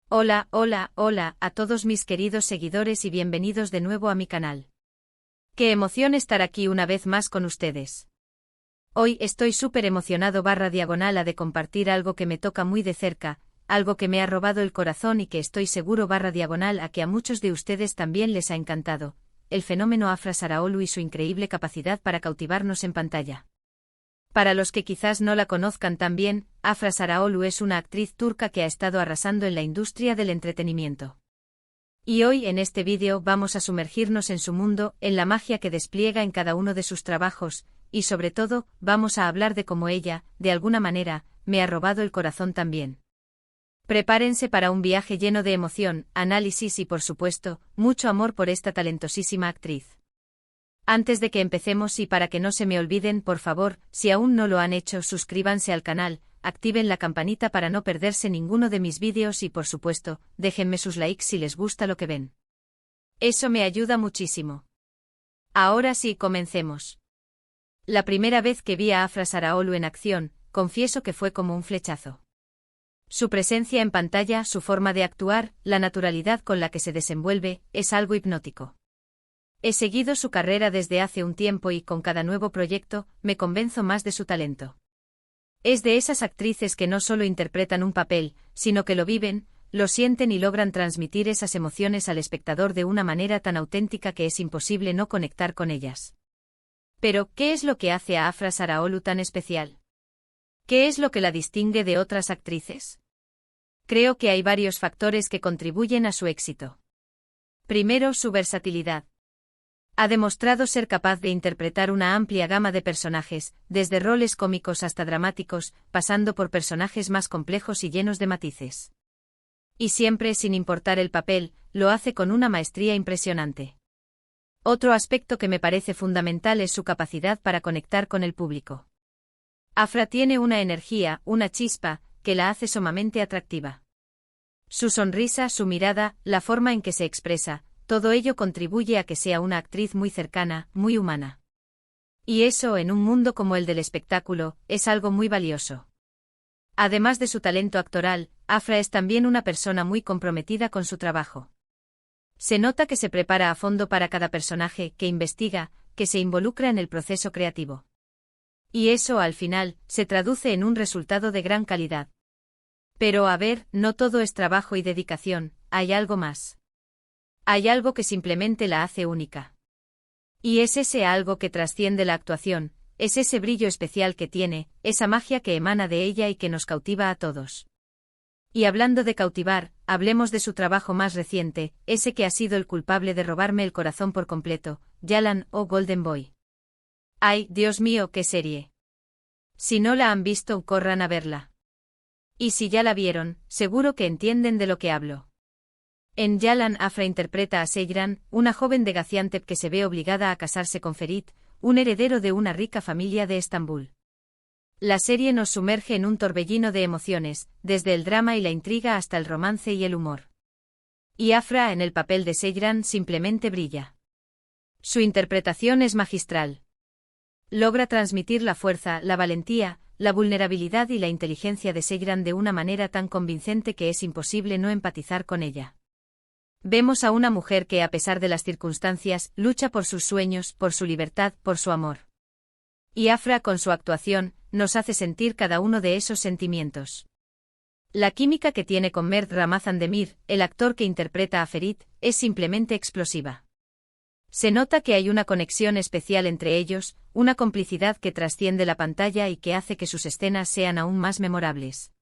Hola, hola, hola a todos mis queridos seguidores y bienvenidos de nuevo a mi canal. Qué emoción estar aquí una vez más con ustedes. Hoy estoy súper emocionado /diagonal a de compartir algo que me toca muy de cerca, algo que me ha robado el corazón y que estoy seguro /diagonal a que a muchos de ustedes también les ha encantado, el fenómeno Afra Saraaolu y su increíble capacidad para cautivarnos en pantalla. Para los que quizás no la conozcan tan bien, Afra Saraaolu es una actriz turca que ha estado arrasando en la industria del entretenimiento. Y hoy en este vídeo vamos a sumergirnos en su mundo, en la magia que despliega en cada uno de sus trabajos, y sobre todo, vamos a hablar de cómo ella, de alguna manera, me ha robado el corazón también. Prepárense para un viaje lleno de emoción, análisis y por supuesto, mucho amor por esta talentosísima actriz. Antes de que empecemos y para que no se me olviden, por favor, si aún no lo han hecho, suscríbanse al canal, activen la campanita para no perderse ninguno de mis vídeos y por supuesto, déjenme sus likes si les gusta lo que ven. Eso me ayuda muchísimo. Ahora sí, comencemos. La primera vez que vi a Afra Saraaolu en acción, confieso que fue como un flechazo. Su presencia en pantalla, su forma de actuar, la naturalidad con la que se desenvuelve, es algo hipnótico. He seguido su carrera desde hace un tiempo y con cada nuevo proyecto, me convenzo más de su talento. Es de esas actrices que no solo interpretan un papel, sino que lo viven, lo sienten y logran transmitir esas emociones al espectador de una manera tan auténtica que es imposible no conectar con ellas. Pero, ¿qué es lo que hace a Afra Saraaolu tan especial? ¿Qué es lo que la distingue de otras actrices? Creo que hay varios factores que contribuyen a su éxito. Primero, su versatilidad. Ha demostrado ser capaz de interpretar una amplia gama de personajes, desde roles cómicos hasta dramáticos, pasando por personajes más complejos y llenos de matices. Y siempre, sin importar el papel, lo hace con una maestría impresionante. Otro aspecto que me parece fundamental es su capacidad para conectar con el público. Afra tiene una energía, una chispa, que la hace sumamente atractiva. Su sonrisa, su mirada, la forma en que se expresa, todo ello contribuye a que sea una actriz muy cercana, muy humana. Y eso, en un mundo como el del espectáculo, es algo muy valioso. Además de su talento actoral, Afra es también una persona muy comprometida con su trabajo. Se nota que se prepara a fondo para cada personaje, que investiga, que se involucra en el proceso creativo. Y eso, al final, se traduce en un resultado de gran calidad. Pero a ver, no todo es trabajo y dedicación, hay algo más. Hay algo que simplemente la hace única. Y es ese algo que trasciende la actuación, es ese brillo especial que tiene, esa magia que emana de ella y que nos cautiva a todos. Y hablando de cautivar, hablemos de su trabajo más reciente, ese que ha sido el culpable de robarme el corazón por completo, Yalan o Golden Boy. ¡Ay, Dios mío, qué serie! Si no la han visto, corran a verla. Y si ya la vieron, seguro que entienden de lo que hablo. En Yalan, Afra interpreta a Seyran, una joven de Gaziantep que se ve obligada a casarse con Ferit, un heredero de una rica familia de Estambul. La serie nos sumerge en un torbellino de emociones, desde el drama y la intriga hasta el romance y el humor. Y Afra, en el papel de Seyran, simplemente brilla. Su interpretación es magistral. Logra transmitir la fuerza, la valentía, la vulnerabilidad y la inteligencia de Seyran de una manera tan convincente que es imposible no empatizar con ella. Vemos a una mujer que, a pesar de las circunstancias, lucha por sus sueños, por su libertad, por su amor. Y Afra, con su actuación, nos hace sentir cada uno de esos sentimientos. La química que tiene con Mert Ramazan Demir, el actor que interpreta a Ferit, es simplemente explosiva. Se nota que hay una conexión especial entre ellos, una complicidad que trasciende la pantalla y que hace que sus escenas sean aún más memorables.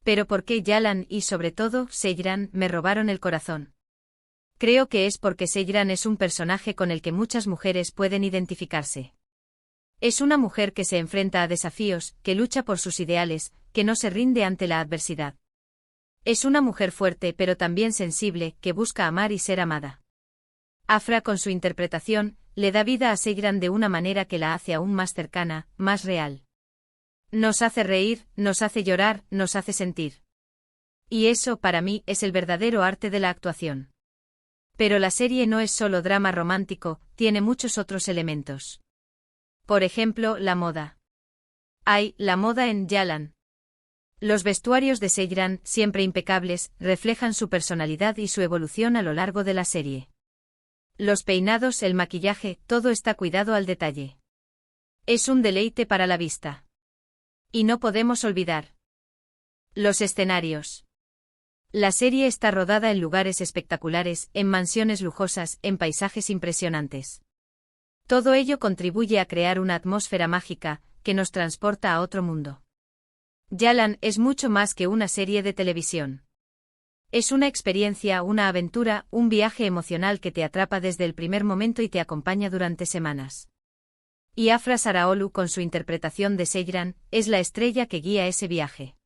Pero ¿por qué Yalan y, sobre todo, Seyran, me robaron el corazón? Creo que es porque Seyran es un personaje con el que muchas mujeres pueden identificarse. Es una mujer que se enfrenta a desafíos, que lucha por sus ideales, que no se rinde ante la adversidad. Es una mujer fuerte pero también sensible, que busca amar y ser amada. Afra, con su interpretación, le da vida a Seyran de una manera que la hace aún más cercana, más real. Nos hace reír, nos hace llorar, nos hace sentir. Y eso, para mí, es el verdadero arte de la actuación. Pero la serie no es solo drama romántico, tiene muchos otros elementos. Por ejemplo, la moda. Hay, la moda en Yalan. Los vestuarios de Seyran, siempre impecables, reflejan su personalidad y su evolución a lo largo de la serie. Los peinados, el maquillaje, todo está cuidado al detalle. Es un deleite para la vista. Y no podemos olvidar los escenarios. La serie está rodada en lugares espectaculares, en mansiones lujosas, en paisajes impresionantes. Todo ello contribuye a crear una atmósfera mágica, que nos transporta a otro mundo. Yalan es mucho más que una serie de televisión. Es una experiencia, una aventura, un viaje emocional que te atrapa desde el primer momento y te acompaña durante semanas. Y Afra Saraolu, con su interpretación de Seyran, es la estrella que guía ese viaje.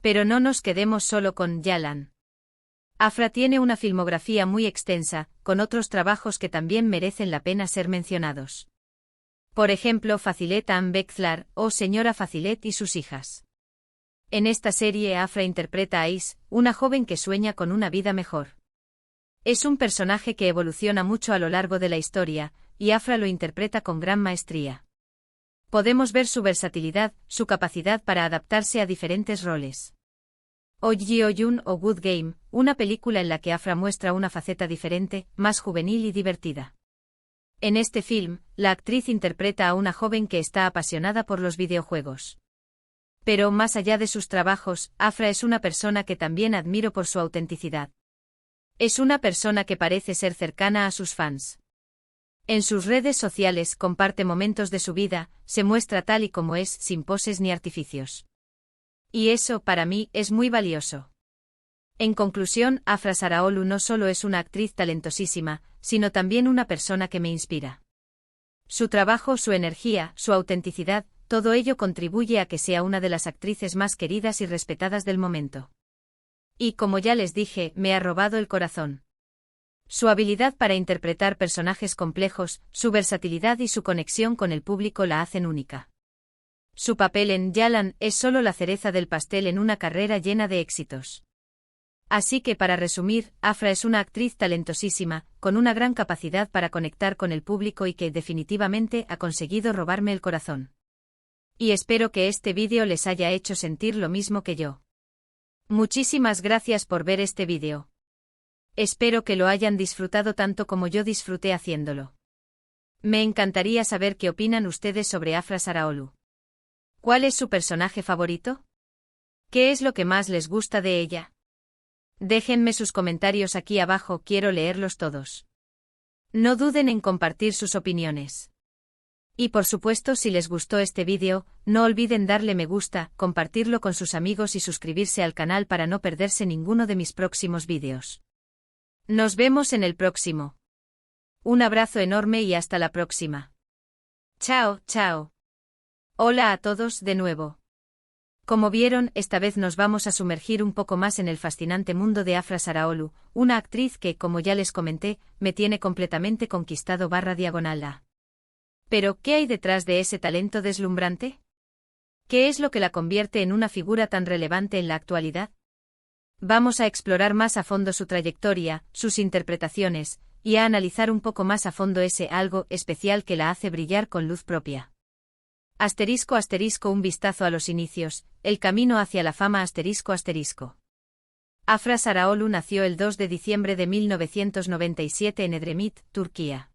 Pero no nos quedemos solo con Yalan. Afra tiene una filmografía muy extensa, con otros trabajos que también merecen la pena ser mencionados. Por ejemplo, Fazilet Bekzlar, o Señora Fazilet y sus hijas. En esta serie Afra interpreta a Is, una joven que sueña con una vida mejor. Es un personaje que evoluciona mucho a lo largo de la historia, y Afra lo interpreta con gran maestría. Podemos ver su versatilidad, su capacidad para adaptarse a diferentes roles. Oyun o Good Game, una película en la que Afra muestra una faceta diferente, más juvenil y divertida. En este film, la actriz interpreta a una joven que está apasionada por los videojuegos. Pero más allá de sus trabajos, Afra es una persona que también admiro por su autenticidad. Es una persona que parece ser cercana a sus fans. En sus redes sociales comparte momentos de su vida, se muestra tal y como es, sin poses ni artificios. Y eso, para mí, es muy valioso. En conclusión, Afra Saraolu no solo es una actriz talentosísima, sino también una persona que me inspira. Su trabajo, su energía, su autenticidad, todo ello contribuye a que sea una de las actrices más queridas y respetadas del momento. Y como ya les dije, me ha robado el corazón. Su habilidad para interpretar personajes complejos, su versatilidad y su conexión con el público la hacen única. Su papel en Yalan es solo la cereza del pastel en una carrera llena de éxitos. Así que para resumir, Afra es una actriz talentosísima, con una gran capacidad para conectar con el público y que definitivamente ha conseguido robarme el corazón. Y espero que este vídeo les haya hecho sentir lo mismo que yo. Muchísimas gracias por ver este vídeo. Espero que lo hayan disfrutado tanto como yo disfruté haciéndolo. Me encantaría saber qué opinan ustedes sobre Afra Saraolu. ¿Cuál es su personaje favorito? ¿Qué es lo que más les gusta de ella? Déjenme sus comentarios aquí abajo, quiero leerlos todos. No duden en compartir sus opiniones. Y por supuesto, si les gustó este vídeo, no olviden darle me gusta, compartirlo con sus amigos y suscribirse al canal para no perderse ninguno de mis próximos vídeos. Nos vemos en el próximo. Un abrazo enorme y hasta la próxima. Chao, chao. Hola a todos de nuevo. Como vieron, esta vez nos vamos a sumergir un poco más en el fascinante mundo de Afra Saraolu, una actriz que, como ya les comenté, me tiene completamente conquistado /. Pero, ¿qué hay detrás de ese talento deslumbrante? ¿Qué es lo que la convierte en una figura tan relevante en la actualidad? Vamos a explorar más a fondo su trayectoria, sus interpretaciones, y a analizar un poco más a fondo ese algo especial que la hace brillar con luz propia. *** Un vistazo a los inicios, el camino hacia la fama ***. Afra Saraolu nació el 2 de diciembre de 1997 en Edremit, Turquía.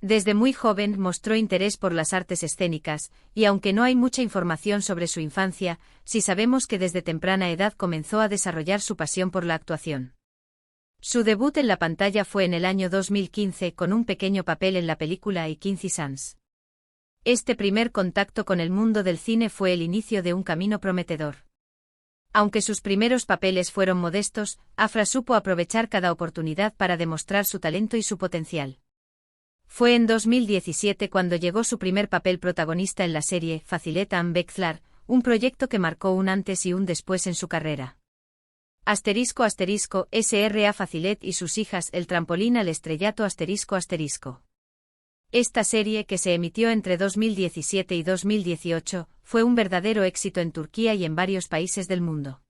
Desde muy joven mostró interés por las artes escénicas, y aunque no hay mucha información sobre su infancia, sí sabemos que desde temprana edad comenzó a desarrollar su pasión por la actuación. Su debut en la pantalla fue en el año 2015 con un pequeño papel en la película Ikinci Sans. Este primer contacto con el mundo del cine fue el inicio de un camino prometedor. Aunque sus primeros papeles fueron modestos, Afra supo aprovechar cada oportunidad para demostrar su talento y su potencial. Fue en 2017 cuando llegó su primer papel protagonista en la serie Fazilet Bekzlar, un proyecto que marcó un antes y un después en su carrera. ***SRA Fazilet y sus hijas, el trampolín al estrellato ***. Esta serie, que se emitió entre 2017 y 2018, fue un verdadero éxito en Turquía y en varios países del mundo.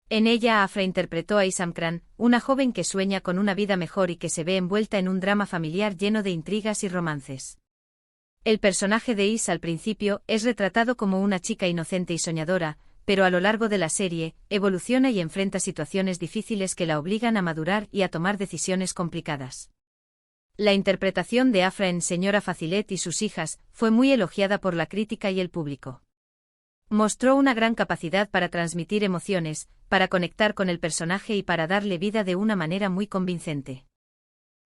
En ella Afra interpretó a Isamkran, una joven que sueña con una vida mejor y que se ve envuelta en un drama familiar lleno de intrigas y romances. El personaje de Is al principio es retratado como una chica inocente y soñadora, pero a lo largo de la serie, evoluciona y enfrenta situaciones difíciles que la obligan a madurar y a tomar decisiones complicadas. La interpretación de Afra en Señora Facilet y sus hijas fue muy elogiada por la crítica y el público. Mostró una gran capacidad para transmitir emociones, para conectar con el personaje y para darle vida de una manera muy convincente.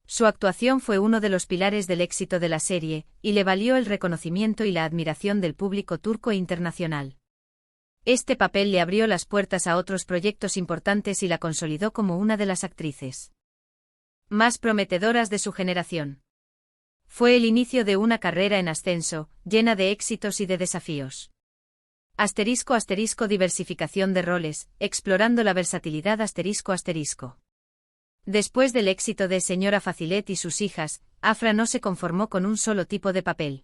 Su actuación fue uno de los pilares del éxito de la serie, y le valió el reconocimiento y la admiración del público turco e internacional. Este papel le abrió las puertas a otros proyectos importantes y la consolidó como una de las actrices más prometedoras de su generación. Fue el inicio de una carrera en ascenso, llena de éxitos y de desafíos. *** Diversificación de roles, explorando la versatilidad ***. Después del éxito de Señora Facilet y sus hijas, Afra no se conformó con un solo tipo de papel.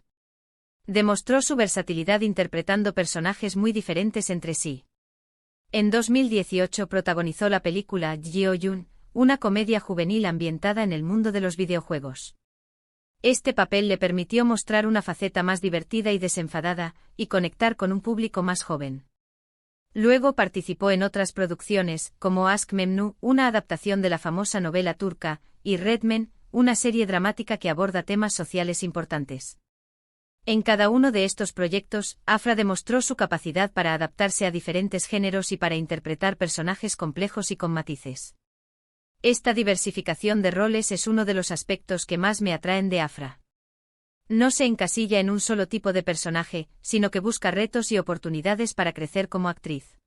Demostró su versatilidad interpretando personajes muy diferentes entre sí. En 2018 protagonizó la película Gyo-Yun, una comedia juvenil ambientada en el mundo de los videojuegos. Este papel le permitió mostrar una faceta más divertida y desenfadada, y conectar con un público más joven. Luego participó en otras producciones, como Aşk Memnu, una adaptación de la famosa novela turca, y Red Men, una serie dramática que aborda temas sociales importantes. En cada uno de estos proyectos, Afra demostró su capacidad para adaptarse a diferentes géneros y para interpretar personajes complejos y con matices. Esta diversificación de roles es uno de los aspectos que más me atraen de Afra. No se encasilla en un solo tipo de personaje, sino que busca retos y oportunidades para crecer como actriz.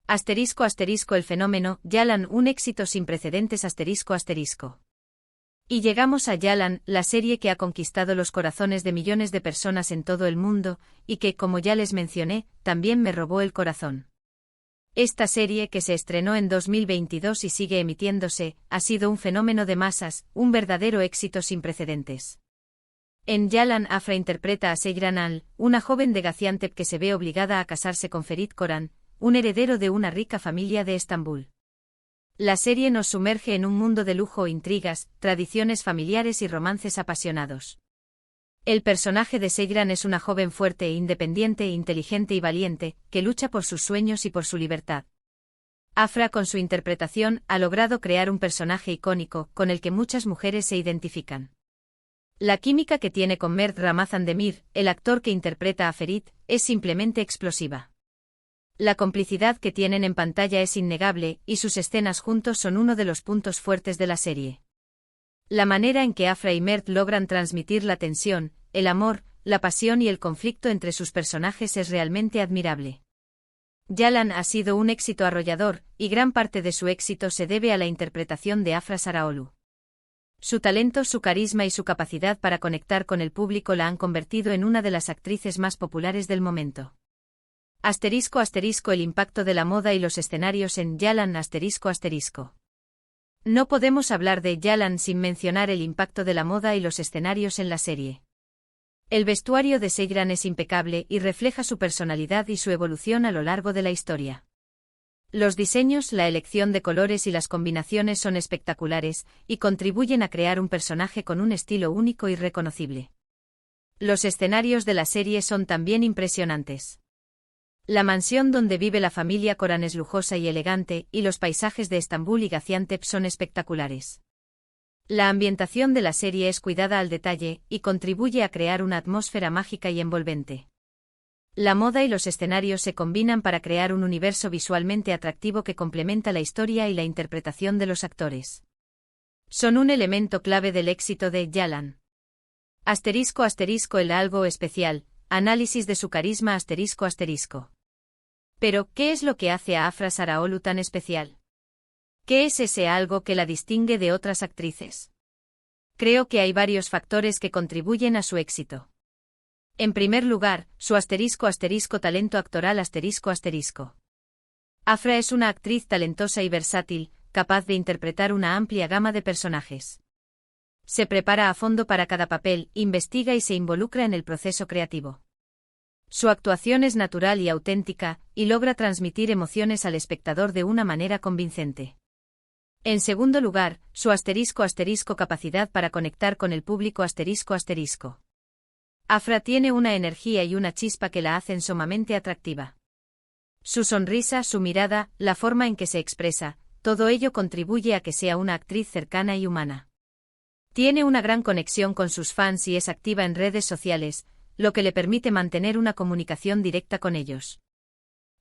*** El fenómeno, Yalan, un éxito sin precedentes ***. Y llegamos a Yalan, la serie que ha conquistado los corazones de millones de personas en todo el mundo, y que, como ya les mencioné, también me robó el corazón. Esta serie, que se estrenó en 2022 y sigue emitiéndose, ha sido un fenómeno de masas, un verdadero éxito sin precedentes. En Yalan, Afra interpreta a Seyran Al, una joven de Gaziantep que se ve obligada a casarse con Ferit Koran, un heredero de una rica familia de Estambul. La serie nos sumerge en un mundo de lujo, intrigas, tradiciones familiares y romances apasionados. El personaje de Seyran es una joven fuerte e independiente, inteligente y valiente, que lucha por sus sueños y por su libertad. Afra, con su interpretación, ha logrado crear un personaje icónico, con el que muchas mujeres se identifican. La química que tiene con Mert Ramazan Demir, el actor que interpreta a Ferit, es simplemente explosiva. La complicidad que tienen en pantalla es innegable, y sus escenas juntos son uno de los puntos fuertes de la serie. La manera en que Afra y Mert logran transmitir la tensión, el amor, la pasión y el conflicto entre sus personajes es realmente admirable. Yalan ha sido un éxito arrollador, y gran parte de su éxito se debe a la interpretación de Afra Saraoglu. Su talento, su carisma y su capacidad para conectar con el público la han convertido en una de las actrices más populares del momento. *** El impacto de la moda y los escenarios en Yalan ***. No podemos hablar de Yalan sin mencionar el impacto de la moda y los escenarios en la serie. El vestuario de Seyran es impecable y refleja su personalidad y su evolución a lo largo de la historia. Los diseños, la elección de colores y las combinaciones son espectaculares, y contribuyen a crear un personaje con un estilo único y reconocible. Los escenarios de la serie son también impresionantes. La mansión donde vive la familia Koran es lujosa y elegante, y los paisajes de Estambul y Gaziantep son espectaculares. La ambientación de la serie es cuidada al detalle, y contribuye a crear una atmósfera mágica y envolvente. La moda y los escenarios se combinan para crear un universo visualmente atractivo que complementa la historia y la interpretación de los actores. Son un elemento clave del éxito de Yalan. *** El algo especial, análisis de su carisma ***. Pero, ¿qué es lo que hace a Afra Saraoglu tan especial? ¿Qué es ese algo que la distingue de otras actrices? Creo que hay varios factores que contribuyen a su éxito. En primer lugar, su talento actoral ***. Afra es una actriz talentosa y versátil, capaz de interpretar una amplia gama de personajes. Se prepara a fondo para cada papel, investiga y se involucra en el proceso creativo. Su actuación es natural y auténtica, y logra transmitir emociones al espectador de una manera convincente. En segundo lugar, su capacidad para conectar con el público ***. Afra tiene una energía y una chispa que la hacen sumamente atractiva. Su sonrisa, su mirada, la forma en que se expresa, todo ello contribuye a que sea una actriz cercana y humana. Tiene una gran conexión con sus fans y es activa en redes sociales, lo que le permite mantener una comunicación directa con ellos.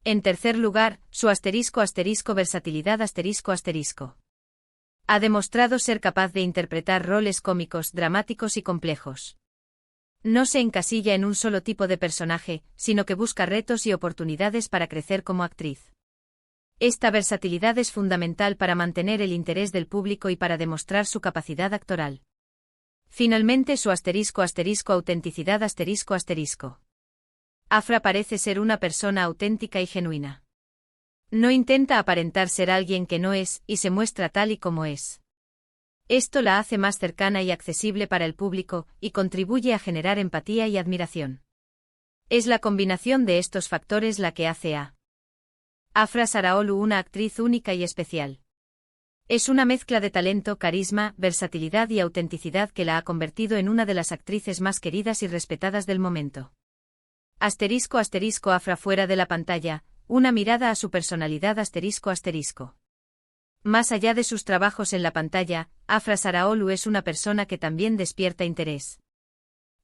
En tercer lugar, su versatilidad. Ha demostrado ser capaz de interpretar roles cómicos, dramáticos y complejos. No se encasilla en un solo tipo de personaje, sino que busca retos y oportunidades para crecer como actriz. Esta versatilidad es fundamental para mantener el interés del público y para demostrar su capacidad actoral. Finalmente su autenticidad. Afra parece ser una persona auténtica y genuina. No intenta aparentar ser alguien que no es, y se muestra tal y como es. Esto la hace más cercana y accesible para el público, y contribuye a generar empatía y admiración. Es la combinación de estos factores la que hace a Afra Saraholu una actriz única y especial. Es una mezcla de talento, carisma, versatilidad y autenticidad que la ha convertido en una de las actrices más queridas y respetadas del momento. Afra fuera de la pantalla, una mirada a su personalidad. Más allá de sus trabajos en la pantalla, Afra Saraholu es una persona que también despierta interés.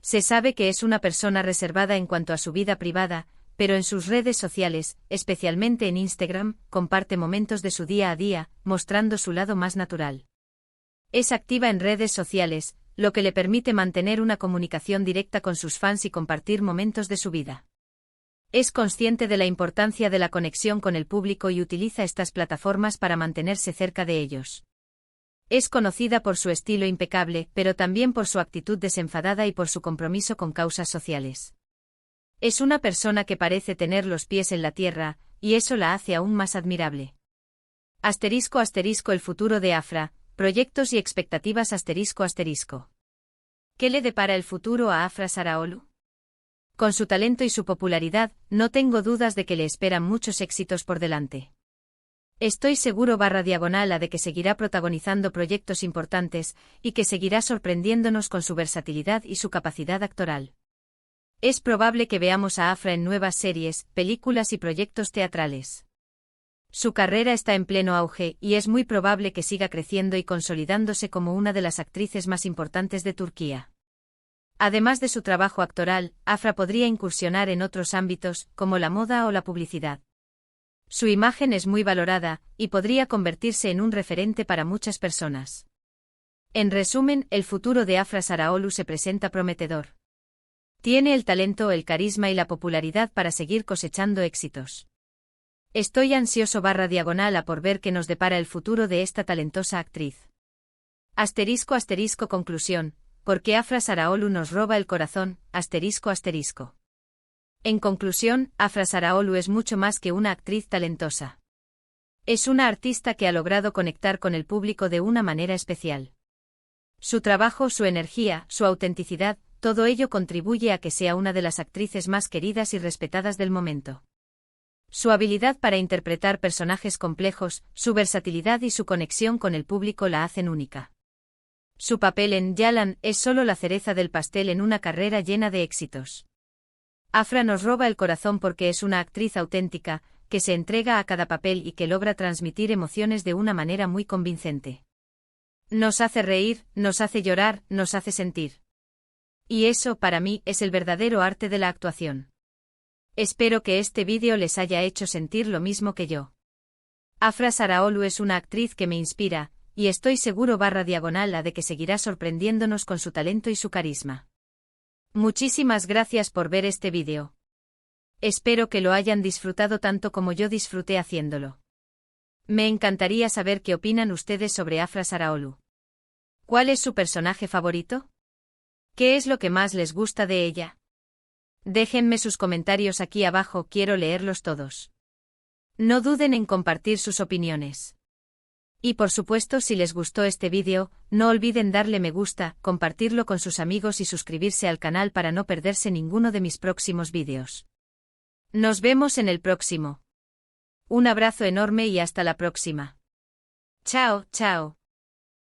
Se sabe que es una persona reservada en cuanto a su vida privada, pero en sus redes sociales, especialmente en Instagram, comparte momentos de su día a día, mostrando su lado más natural. Es activa en redes sociales, lo que le permite mantener una comunicación directa con sus fans y compartir momentos de su vida. Es consciente de la importancia de la conexión con el público y utiliza estas plataformas para mantenerse cerca de ellos. Es conocida por su estilo impecable, pero también por su actitud desenfadada y por su compromiso con causas sociales. Es una persona que parece tener los pies en la tierra, y eso la hace aún más admirable. El futuro de Afra, proyectos y expectativas. ¿Qué le depara el futuro a Afra Saraholu? Con su talento y su popularidad, no tengo dudas de que le esperan muchos éxitos por delante. Estoy seguro de que seguirá protagonizando proyectos importantes, y que seguirá sorprendiéndonos con su versatilidad y su capacidad actoral. Es probable que veamos a Afra en nuevas series, películas y proyectos teatrales. Su carrera está en pleno auge, y es muy probable que siga creciendo y consolidándose como una de las actrices más importantes de Turquía. Además de su trabajo actoral, Afra podría incursionar en otros ámbitos, como la moda o la publicidad. Su imagen es muy valorada, y podría convertirse en un referente para muchas personas. En resumen, el futuro de Afra Saraholu se presenta prometedor. Tiene el talento, el carisma y la popularidad para seguir cosechando éxitos. Estoy ansioso / por ver qué nos depara el futuro de esta talentosa actriz. Conclusión. ¿Por qué Afra Saraholu nos roba el corazón? En conclusión, Afra Saraholu es mucho más que una actriz talentosa. Es una artista que ha logrado conectar con el público de una manera especial. Su trabajo, su energía, su autenticidad, todo ello contribuye a que sea una de las actrices más queridas y respetadas del momento. Su habilidad para interpretar personajes complejos, su versatilidad y su conexión con el público la hacen única. Su papel en Yalan es solo la cereza del pastel en una carrera llena de éxitos. Afra nos roba el corazón porque es una actriz auténtica, que se entrega a cada papel y que logra transmitir emociones de una manera muy convincente. Nos hace reír, nos hace llorar, nos hace sentir. Y eso, para mí, es el verdadero arte de la actuación. Espero que este vídeo les haya hecho sentir lo mismo que yo. Afra Saraholu es una actriz que me inspira, y estoy seguro de que seguirá sorprendiéndonos con su talento y su carisma. Muchísimas gracias por ver este vídeo. Espero que lo hayan disfrutado tanto como yo disfruté haciéndolo. Me encantaría saber qué opinan ustedes sobre Afra Saraholu. ¿Cuál es su personaje favorito? ¿Qué es lo que más les gusta de ella? Déjenme sus comentarios aquí abajo, quiero leerlos todos. No duden en compartir sus opiniones. Y por supuesto, si les gustó este vídeo, no olviden darle me gusta, compartirlo con sus amigos y suscribirse al canal para no perderse ninguno de mis próximos vídeos. Nos vemos en el próximo. Un abrazo enorme y hasta la próxima. Chao, chao.